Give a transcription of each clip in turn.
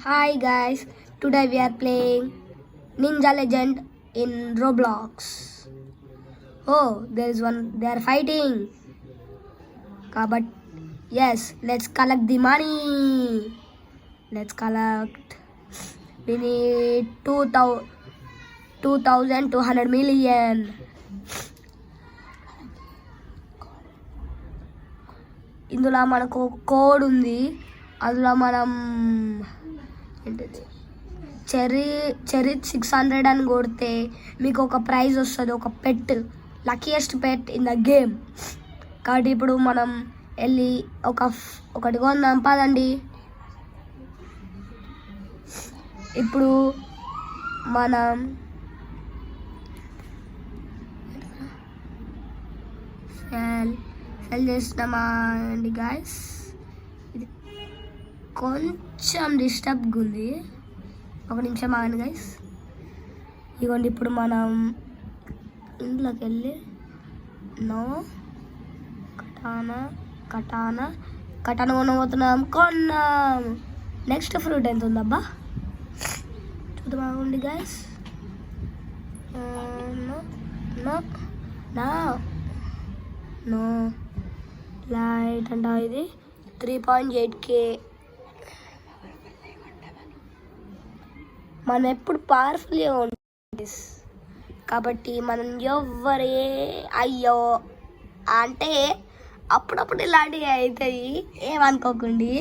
Hi guys, today we are playing Ninja Legend in Roblox. Oh, there is one, they are fighting. But yes, let's collect the money. Let's collect. We need 2,200 million. ఇందులో మనకు code ఉంది. అందులో మనం ఏంటిది cherry 600 అని కొడితే మీకు ఒక ప్రైజ్ వస్తుంది, ఒక pet, luckiest pet in the game. కాబట్టి ఇప్పుడు మనం వెళ్ళి ఒకటి కొందాం పదండి. ఇప్పుడు మనం సెల్ చేస్తున్నామా అండి గాయస్. ఇది కొంచెం డిస్టర్బ్గా ఉంది, ఒక నిమిషం ఆగండి గైస్. ఇదిగోండి ఇప్పుడు మనం ఇంట్లోకి వెళ్ళి కటానా కొన్నాం. నెక్స్ట్ ఫ్రూట్ ఎంత ఉందబ్బా చూద్దామండి గైస్. నో లైట్ అంట. ఇది 3.8K. మనం ఎప్పుడు పవర్ఫుల్గా ఉంటుంది కాబట్టి మనం అయ్యో అంటే అప్పుడప్పుడు ఇలాంటివి అవుతాయి, ఏమనుకోకండి.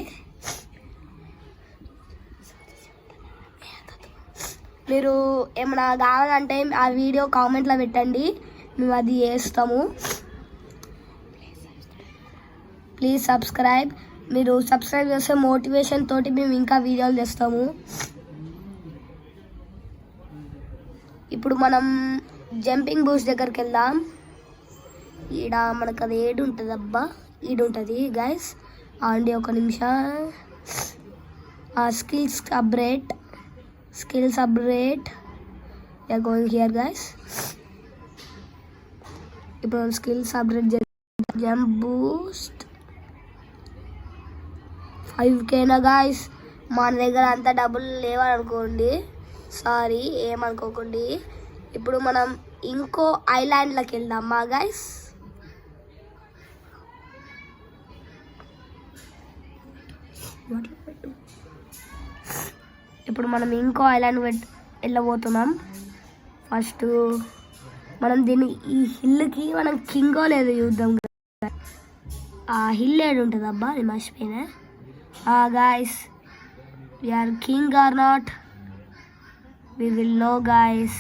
మీరు ఏమైనా కావాలంటే ఆ వీడియో కామెంట్లో పెట్టండి, మేము అది చేస్తాము. Please subscribe. మీరు సబ్స్క్రైబ్ చేస్తే మోటివేషన్ తోటి మేము ఇంకా వీడియోలు చేస్తాము. ఇప్పుడు మనం జంపింగ్ బూస్ట్ దగ్గరికి వెళ్దాం. ఈడ మనకు అది ఏడు ఉంటుంది అబ్బా, ఈడు ఉంటుంది గైస్. అండి ఒక నిమిషం. Skills upgrade going here guys. ఇప్పుడు స్కిల్స్ అప్గ్రేడ్ జంప్ బూస్ట్ 5Kనా గాయస్. మన దగ్గర అంత డబ్బులు లేవనుకోండి, సారీ, ఏమనుకోకండి. ఇప్పుడు మనం ఇంకో ఐలాండ్లోకి వెళ్దామా గాయస్. ఇప్పుడు మనం ఇంకో ఐలాండ్ వెళ్ళబోతున్నాం. ఫస్ట్ మనం ఈ హిల్కి మనం కింగో లేదు చూద్దాం. ఆ హిల్ ఏడు ఉంటుంది అబ్బా, అది మర్చిపోయినా. Guys, we are king or not, we will know guys.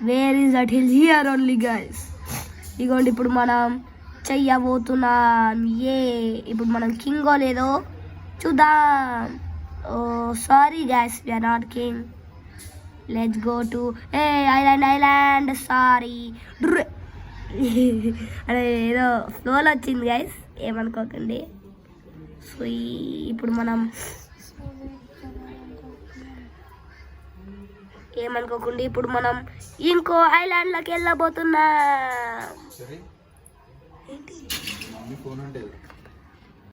Where is that hill? Here only guys. ఇగోండి ఇప్పుడు మనం చెయ్యబోతున్నాం. ఇప్పుడు మనం కింగో లేదో చూద్దాం. Sorry guys, we are not king. Let's go to island. Sorry అదే ఏదో ఫ్లోలో వచ్చింది గైస్, ఏమనుకోకండి. సో ఇప్పుడు మనం ఏమనుకోకుండా ఇప్పుడు మనం ఇంకో ఐలాండ్లోకి వెళ్ళబోతున్నా.